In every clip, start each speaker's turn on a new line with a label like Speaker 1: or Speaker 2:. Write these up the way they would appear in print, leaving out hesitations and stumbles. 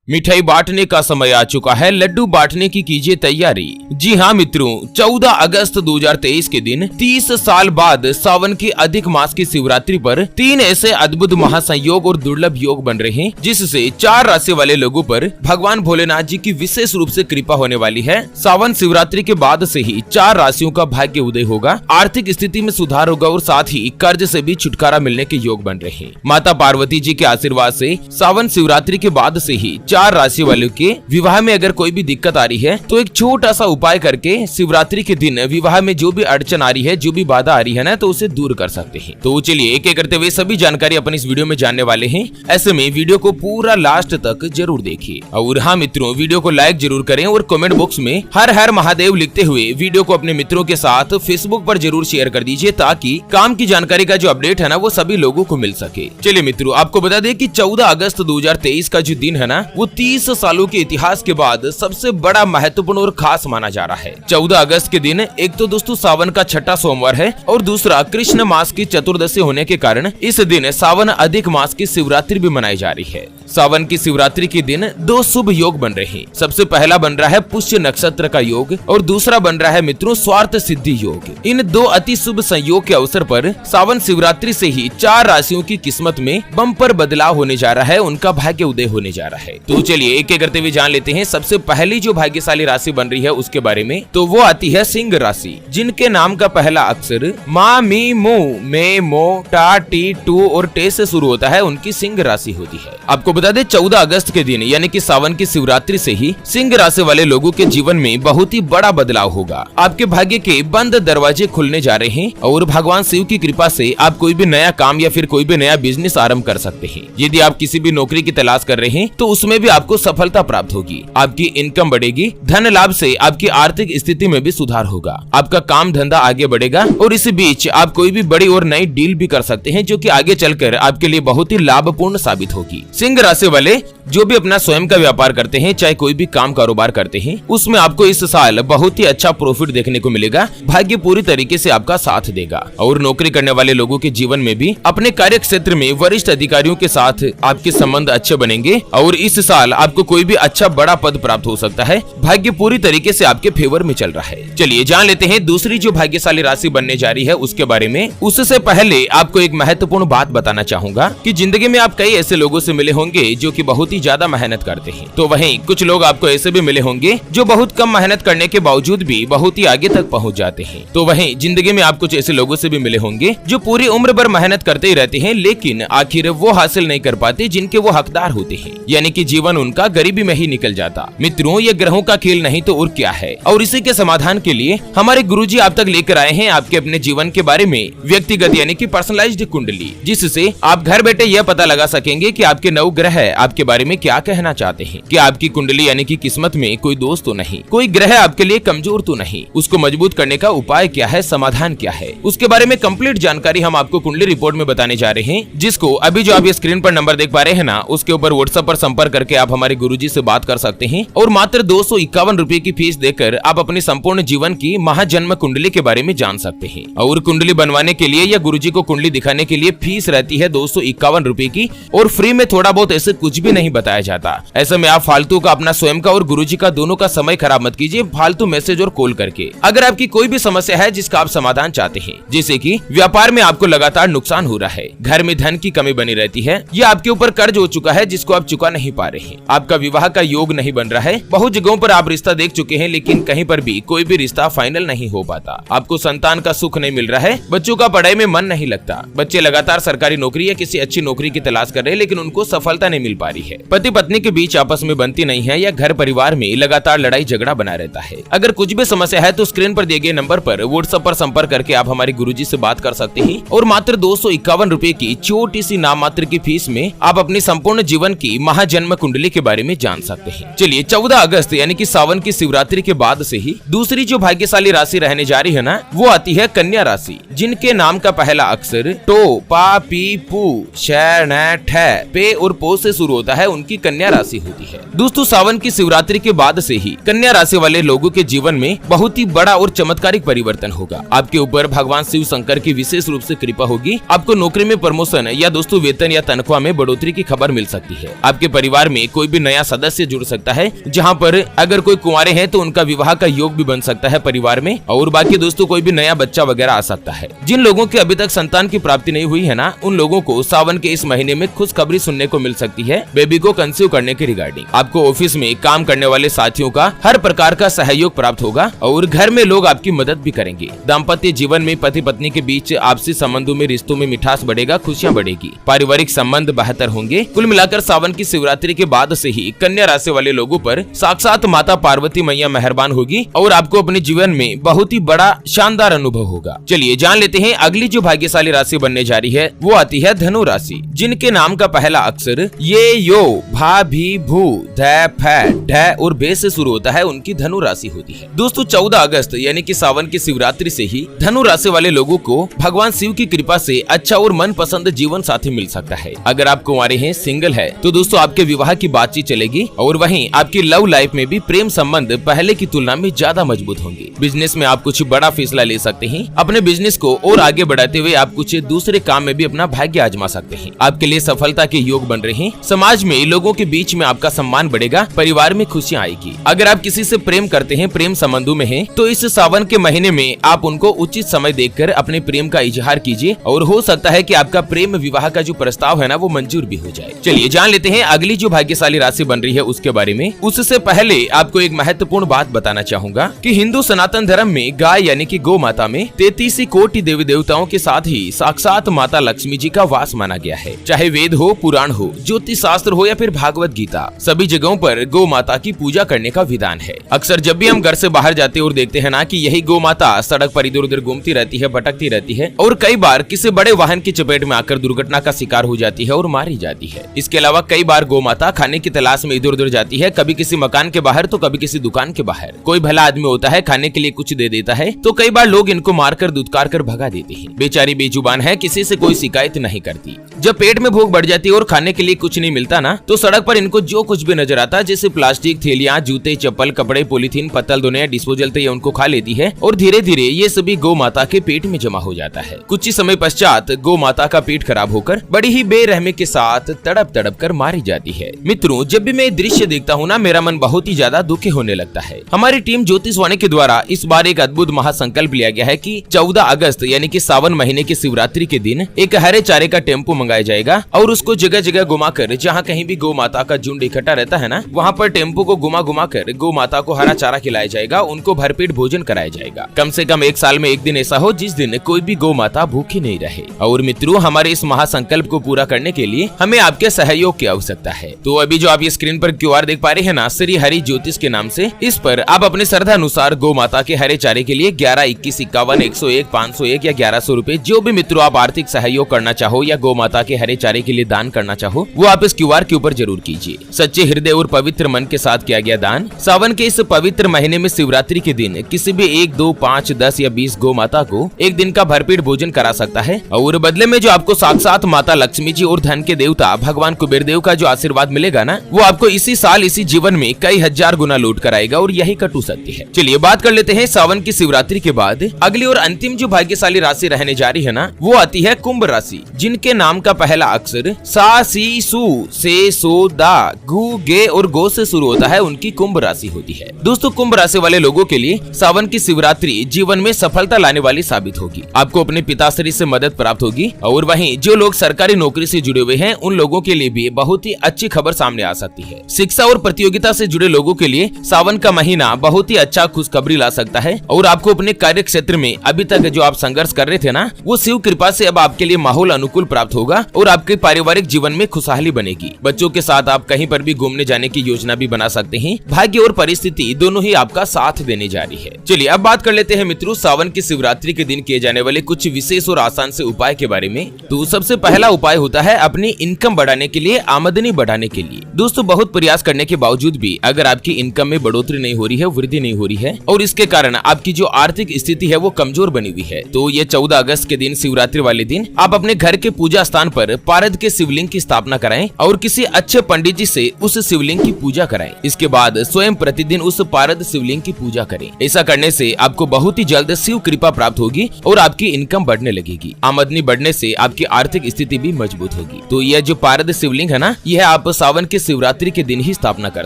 Speaker 1: मिठाई बांटने का समय आ चुका है, लड्डू बांटने की कीजिए तैयारी। जी हाँ मित्रों, 14 अगस्त 2023 के दिन 30 साल बाद सावन की अधिक मास की शिवरात्रि पर 3 ऐसे अद्भुत महासंयोग और दुर्लभ योग बन रहे हैं, जिससे 4 राशि वाले लोगों पर भगवान भोलेनाथ जी की विशेष रूप से कृपा होने वाली है। सावन शिवरात्रि के बाद से ही 4 राशियों का भाग्य उदय होगा, आर्थिक स्थिति में सुधार होगा और साथ ही कर्ज से भी छुटकारा मिलने के योग बन रहे हैं। माता पार्वती जी के आशीर्वाद से सावन शिवरात्रि के बाद से ही 4 राशि वालों के विवाह में अगर कोई भी दिक्कत आ रही है तो एक छोटा सा उपाय करके शिवरात्रि के दिन विवाह में जो भी अड़चन आ रही है, जो भी बाधा आ रही है ना, तो उसे दूर कर सकते हैं। तो चलिए एक एक करते हुए सभी जानकारी अपन इस वीडियो में जानने वाले हैं। ऐसे में वीडियो को पूरा लास्ट तक जरूर देखिए। और हाँ मित्रों, वीडियो को लाइक जरूर करें और कमेंट बॉक्स में हर हर महादेव लिखते हुए वीडियो को अपने मित्रों के साथ फेसबुक पर जरूर शेयर कर दीजिए, ताकि काम की जानकारी का जो अपडेट है ना, वो सभी लोगों को मिल सके। चलिए मित्रों, आपको बता दें कि 14 अगस्त 2023 का जो दिन है ना, वो 30 सालों के इतिहास के बाद सबसे बड़ा, महत्वपूर्ण और खास माना जा रहा है। 14 अगस्त के दिन एक तो दोस्तों सावन का छठा सोमवार है और दूसरा कृष्ण मास की चतुर्दशी होने के कारण इस दिन सावन अधिक मास की शिवरात्रि भी मनाई जा रही है। सावन की शिवरात्रि के दिन 2 शुभ योग बन रहे हैं। सबसे पहला बन रहा है पुष्य नक्षत्र का योग और दूसरा बन रहा है मित्रों स्वार्थ सिद्धि योग। इन 2 अति शुभ संयोग के अवसर पर सावन शिवरात्रि से ही 4 राशियों की किस्मत में बम्पर बदलाव होने जा रहा है, उनका भाग्य उदय होने जा रहा है। तो चलिए एक एक करते हुए जान लेते हैं। सबसे पहली जो भाग्यशाली राशि बन रही है उसके बारे में, तो वो आती है सिंह राशि, जिनके नाम का पहला अक्षर मा मी मो मे मो टा टी टू और टे से शुरू होता है, उनकी सिंह राशि होती है। आपको बता दें 14 अगस्त के दिन यानी कि सावन की शिवरात्रि से ही सिंह राशि वाले लोगों के जीवन में बहुत ही बड़ा बदलाव होगा। आपके भाग्य के बंद दरवाजे खुलने जा रहे हैं और भगवान शिव की कृपा से आप कोई भी नया काम या फिर कोई भी नया बिजनेस आरंभ कर सकते हैं। यदि आप किसी भी नौकरी की तलाश कर रहे हैं तो उसमें भी आपको सफलता प्राप्त होगी। आपकी इनकम बढ़ेगी, धन लाभ से आपकी आर्थिक स्थिति में भी सुधार होगा। आपका काम धंधा आगे बढ़ेगा और इस बीच आप कोई भी बड़ी और नई डील भी कर सकते हैं, जो कि आगे चलकर आपके लिए बहुत ही लाभपूर्ण साबित होगी। सिंह राशि वाले जो भी अपना स्वयं का व्यापार करते हैं, चाहे कोई भी काम कारोबार करते हैं, उसमें आपको इस साल बहुत ही अच्छा प्रॉफिट देखने को मिलेगा। भाग्य पूरी तरीके से आपका साथ देगा और नौकरी करने वाले लोगों के जीवन में भी अपने कार्य क्षेत्र में वरिष्ठ अधिकारियों के साथ आपके संबंध अच्छे बनेंगे और इस साल आपको कोई भी अच्छा बड़ा पद प्राप्त हो सकता है। भाग्य पूरी तरीके से आपके फेवर में चल रहा है। चलिए जान लेते हैं दूसरी जो भाग्यशाली राशि बनने जा रही है उसके बारे में। उससे पहले आपको एक महत्वपूर्ण बात बताना चाहूंगा कि जिंदगी में आप कई ऐसे लोगों से मिले होंगे जो कि बहुत ही ज्यादा मेहनत करते हैं, तो वहीं कुछ लोग आपको ऐसे भी मिले होंगे जो बहुत कम मेहनत करने के बावजूद भी बहुत ही आगे तक पहुंच जाते हैं। तो वहीं जिंदगी में आप कुछ ऐसे लोगों से भी मिले होंगे जो पूरी उम्र भर मेहनत करते ही रहते हैं, लेकिन आखिर वो हासिल नहीं कर पाते जिनके वो हकदार होते हैं, यानी कि जीवन उनका गरीबी में ही निकल जाता। मित्रों, ये ग्रहों का खेल नहीं तो और क्या है। और इसी के समाधान के लिए हमारे गुरुजी आप तक लेकर आए हैं आपके अपने जीवन के बारे में व्यक्तिगत यानी कि पर्सनलाइज्ड कुंडली, जिससे आप घर बैठे यह पता लगा सकेंगे कि आपके 9 ग्रह आपके बारे में क्या कहना चाहते हैं। कि आपकी कुंडली यानी कि किस्मत में कोई दोष तो नहीं, कोई ग्रह आपके लिए कमजोर तो नहीं, उसको मजबूत करने का उपाय क्या है, समाधान क्या है, उसके बारे में कंप्लीट जानकारी हम आपको कुंडली रिपोर्ट में बताने जा रहे हैं, जिसको अभी जो आप ये स्क्रीन पर नंबर देख पा रहे हैं ना, उसके ऊपर व्हाट्सएप पर संपर्क करके आप हमारे गुरुजी से बात कर सकते हैं और मात्र 251 रुपए की फीस देकर आप अपनी संपूर्ण जीवन की महाजन्म कुंडली के बारे में जान सकते हैं। और कुंडली बनवाने के लिए या गुरुजी को कुंडली दिखाने के लिए फीस रहती है 251 रुपए की और फ्री में थोड़ा बहुत ऐसे कुछ भी नहीं बताया जाता। ऐसे में आप फालतू का अपना स्वयं का और गुरुजी का दोनों का समय खराब मत कीजिए फालतू मैसेज और कॉल करके। अगर आपकी कोई भी समस्या है जिसका आप समाधान चाहते हैं, जैसे कि व्यापार में आपको लगातार नुकसान हो रहा है, घर में धन की कमी बनी रहती है, या आपके ऊपर कर्ज हो चुका है जिसको आप चुका नहीं पा रहे हैं, आपका विवाह का योग नहीं बन रहा है, बहुत जगहों पर आप रिश्ता देख चुके हैं लेकिन कहीं पर भी कोई भी रिश्ता फाइनल नहीं हो पाता, आपको संतान का सुख नहीं मिल रहा है, बच्चों का पढ़ाई में मन नहीं लगता, बच्चे लगातार सरकारी नौकरी या किसी अच्छी नौकरी की तलाश कर रहे हैं लेकिन उनको सफलता नहीं मिल पा रही है, पति पत्नी के बीच आपस में बनती नहीं है, या घर परिवार में लगातार लड़ाई झगड़ा बना रहता है। अगर कुछ भी समस्या है तो स्क्रीन पर दिए गए नंबर पर व्हाट्सएप पर संपर्क करके आप हमारे गुरुजी से बात कर सकते हैं और मात्र 251 रुपए की छोटी सी नाम मात्र की फीस में आप अपनी संपूर्ण जीवन की महाजन्म कुंडली के बारे में जान सकते हैं। चलिए 14 अगस्त यानी कि सावन की शिवरात्रि के बाद से ही दूसरी जो भाग्यशाली राशि रहने जा रही है ना, वो आती है कन्या राशि, जिनके नाम का पहला अक्षर टो पा पी पू शैन ठे पे और पो से शुरू होता है, उनकी कन्या राशि होती है। दोस्तों सावन की शिवरात्रि के बाद से ही कन्या राशि वाले लोगों के जीवन में बहुत ही बड़ा और चमत्कारिक परिवर्तन होगा। आपके ऊपर भगवान शिव शंकर की विशेष रूप से कृपा होगी। आपको नौकरी में प्रमोशन या दोस्तों वेतन या तनख्वाह में बढ़ोतरी की खबर मिल सकती है। आपके परिवार में कोई भी नया सदस्य जुड़ सकता है, जहाँ पर अगर कोई कुंवारे हैं तो उनका विवाह का योग भी बन सकता है परिवार में। और बाकी दोस्तों कोई भी नया बच्चा वगैरह आ सकता है। जिन लोगों की अभी तक संतान की प्राप्ति नहीं हुई है ना, उन लोगों को सावन के इस महीने में खुशखबरी सुनने को मिल सकती है बेबी को कंसीव करने के रिगार्डिंग। आपको ऑफिस में काम करने वाले साथियों का हर प्रकार का सहयोग प्राप्त होगा और घर में लोग आपकी मदद भी करेंगे। दाम्पत्य जीवन में पति पत्नी के बीच आपसी संबंधों में रिश्तों में मिठास बढ़ेगा, खुशियां बढ़ेगी, पारिवारिक संबंध बेहतर होंगे। कुल मिलाकर सावन की शिवरात्रि के बाद से ही कन्या राशि वाले लोगों पर साक्षात माता पार्वती मैया मेहरबान होगी और आपको अपने जीवन में बहुत ही बड़ा शानदार अनुभव होगा। चलिए जान लेते हैं अगली जो भाग्यशाली राशि बनने जा रही है वो आती है धनु राशि, जिनके नाम का पहला अक्षर ये यो भा भी भू ध फ ढ और बे से शुरू होता है, उनकी धनु राशि होती है। दोस्तों 14 अगस्त यानी कि सावन की शिवरात्रि से ही धनु राशि वाले लोगों को भगवान शिव की कृपा से अच्छा और मनपसंद जीवन साथी मिल सकता है। अगर आप कुंवारे हैं, सिंगल है, तो दोस्तों आपके विवाह की बातचीत चलेगी और वहीं आपकी लव लाइफ में भी प्रेम संबंध पहले की तुलना में ज्यादा मजबूत होंगे। बिजनेस में आप कुछ बड़ा फैसला ले सकते हैं। अपने बिजनेस को और आगे बढ़ाते हुए आप कुछ दूसरे काम में भी अपना भाग्य आजमा सकते हैं। आपके लिए सफलता के योग बन रहे हैं। समाज में लोगों के बीच में आपका सम्मान बढ़ेगा, परिवार में खुशियां आएगी। अगर आप किसी से प्रेम करते हैं, प्रेम संबंधों में हैं, तो इस सावन के महीने में आप उनको उचित समय देखकर अपने प्रेम का इजहार कीजिए और हो सकता है कि आपका प्रेम विवाह का जो प्रस्ताव है ना वो मंजूर भी हो जाए। चलिए जान लेते हैं अगली जो भाग्यशाली राशि बन रही है उसके बारे में। उससे पहले आपको एक महत्वपूर्ण बात बताना चाहूंगा कि हिंदू सनातन धर्म में गाय यानी कि गौ माता में 33 कोटि देवी देवताओं के साथ ही साक्षात माता लक्ष्मी जी का वास माना गया है। चाहे वेद हो, पुराण हो, ज्योतिष शास्त्र हो या फिर भागवत गीता, सभी जगहों पर गौ माता की पूजा करने का विधान है। अक्सर जब भी हम घर से बाहर जाते और देखते हैं ना कि यही गौ माता सड़क पर इधर उधर घूमती रहती है, भटकती रहती है और कई बार किसी बड़े वाहन की चपेट में आकर दुर्घटना का शिकार हो जाती है और मारी जाती है। इसके अलावा कई बार गौ माता खाने की तलाश में इधर उधर जाती है, कभी किसी मकान के बाहर तो कभी किसी दुकान के बाहर। कोई भला आदमी होता है, खाने के लिए कुछ दे देता है तो कई बार लोग इनको मारकर दुत्कार कर भगा देते हैं। बेचारी बेजुबान है, किसी से कोई शिकायत नहीं करती। जब पेट में भूख बढ़ जाती है और खाने के लिए कुछ नहीं मिलता ना, तो सड़क पर इनको जो कुछ भी नजर आता है, जैसे प्लास्टिक थैलियां, जूते, चप्पल, कपड़े, पॉलीथीन, पत्तल, दुनिया, डिस्पोजल, तो ये उनको खा लेती है और धीरे धीरे ये सभी गौ माता के पेट में जमा हो जाता है। कुछ ही समय पश्चात गौ माता का पेट खराब होकर बड़ी ही बेरहमी के साथ तड़प तड़प कर मारी जाती है। मित्रों, जब भी मैं ये दृश्य देखता हूँ ना, मेरा मन बहुत ही ज्यादा दुखी होने लगता है। हमारी टीम ज्योतिषवाणी के द्वारा इस बार एक अद्भुत महासंकल्प लिया गया है कि 14 अगस्त यानी कि सावन महीने की शिवरात्रि के दिन एक हरे चारे का टेम्पो मंगाया जाएगा और उसको जगह जगह घुमाकर, जहाँ कहीं भी गौ माता का झुंड इकट्ठा रहता है ना, वहाँ पर टेम्पो को घुमा घुमा कर गौ माता को हरा चारा खिलाया जाएगा, उनको भरपेट भोजन कराया जाएगा। कम से कम एक साल में एक दिन ऐसा हो जिस दिन कोई भी गौ माता भूखी नहीं रहे। और मित्रों, हमारे इस महासंकल्प को पूरा करने के लिए हमें आपके सहयोग की आवश्यकता है। तो अभी जो आप ये स्क्रीन पर QR देख पा रहे हैं ना, श्री हरि ज्योतिष के नाम से, इस पर आप अपने श्रद्धा अनुसार गौ माता के हरे चारे के लिए 11, 21, 51, 101, 501 या 1100 रूपए, जो भी मित्रों आप आर्थिक सहयोग करना चाहो या गौ माता के हरे चारे के लिए दान करना चाहो, वो आप इस QR के ऊपर जरूर कीजिए। सच्चे हृदय और पवित्र मन के साथ किया गया दान सावन के इस पवित्र महीने में शिवरात्रि के दिन किसी भी 1, 2, 5, 10 या 20 गौ माता को एक दिन का भरपेट भोजन करा सकता है और बदले में जो आपको साक्षात माता लक्ष्मी जी और धन के देवता भगवान कुबेर देव का जो आशीर्वाद मिलेगा ना, वो आपको इसी साल इसी जीवन में कई हजार गुना लौट कर आएगा और यही कटु सत्य है। चलिए बात कर लेते हैं सावन की शिवरात्रि के बाद अगली और अंतिम जो भाग्यशाली राशि रहने जा रही है ना, वो आती है कुंभ राशि, जिनके नाम का पहला अक्षर सा, सी, सु, से, सो, दा, गु, गे और गो से शुरू होता है, उनकी कुंभ राशि होती है। दोस्तों, कुंभ राशि वाले लोगों के लिए सावन की शिवरात्रि जीवन में सफलता लाने वाली साबित होगी। आपको अपने पिताश्री से मदद प्राप्त होगी और वहीं जो लोग सरकारी नौकरी से जुड़े हुए हैं उन लोगों के लिए भी बहुत ही अच्छी खबर सामने आ सकती है। शिक्षा और प्रतियोगिता से जुड़े लोगों के लिए सावन का महीना बहुत ही अच्छा खुशखबरी ला सकता है और आपको अपने कार्य क्षेत्र में अभी तक जो आप संघर्ष कर रहे थे ना, वो शिव कृपा से अब आपके लिए माहौल अनुकूल प्राप्त होगा और आपके पारिवारिक जीवन में खुशहाली बनेगी। बच्चों के साथ आप कहीं पर भी घूमने जाने की योजना भी बना सकते हैं। भाग्य और परिस्थिति दोनों ही आपका साथ देने जा रही है। चलिए अब बात कर लेते हैं मित्रों सावन की शिवरात्रि के दिन किए जाने वाले कुछ विशेष और आसान से उपाय के बारे में। तो सबसे पहला उपाय होता है अपनी इनकम बढ़ाने के लिए, आमदनी बढ़ाने के लिए। दोस्तों, बहुत प्रयास करने के बावजूद भी अगर आपकी इनकम में बढ़ोतरी नहीं हो रही है, वृद्धि नहीं हो रही है और इसके कारण आपकी जो आर्थिक स्थिति है वो कमजोर बनी हुई है, तो ये 14 अगस्त के दिन शिवरात्रि वाले दिन आप अपने घर के पूजा स्थान पर पारद के शिवलिंग की स्थापना कराएं और किसी अच्छे पंडित जी से उस शिवलिंग की पूजा कराएं। इसके बाद स्वयं प्रतिदिन उस पारद शिवलिंग की पूजा करें। ऐसा करने से आपको बहुत ही जल्द शिव कृपा प्राप्त होगी और आपकी इनकम बढ़ने लगेगी। आमदनी बढ़ने से आपकी आर्थिक स्थिति भी मजबूत होगी। तो यह जो पारद शिवलिंग है ना, यह आप सावन के शिवरात्रि के दिन ही स्थापना कर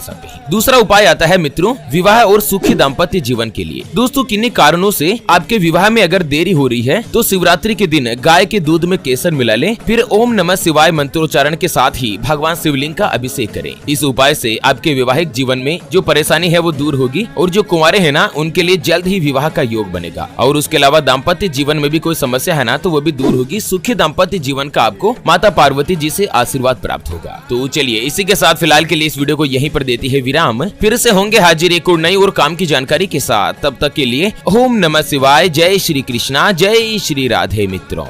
Speaker 1: सके। दूसरा उपाय आता है मित्रों विवाह और सुखी दाम्पत्य जीवन के लिए। दोस्तों किन्हीं कारणों से आपके विवाह में अगर देरी हो रही है तो शिवरात्रि के दिन गाय के दूध में केसर मिला लें, फिर ओम नमः शिवाय मंत्रोच्चारण के साथ ही भगवान शिवलिंग का अभिषेक करें। इस उपाय से आपके वैवाहिक जीवन में जो परेशानी है वो दूर होगी और जो कुंवारे हैं ना उनके लिए जल्द ही विवाह का योग बनेगा। और उसके अलावा दाम्पत्य जीवन में भी कोई समस्या है ना तो वो भी दूर होगी। सुखी दाम्पत्य जीवन का आपको माता पार्वती जी से आशीर्वाद प्राप्त होगा। तो चलिए इसी के साथ फिलहाल के लिए इस वीडियो को यहीं पर देती है विराम। फिर से होंगे हाजिर एक और नई और काम की जानकारी के साथ। तब तक के लिए ओम नमः शिवाय। जय श्री कृष्णा, जय श्री राधे मित्रों।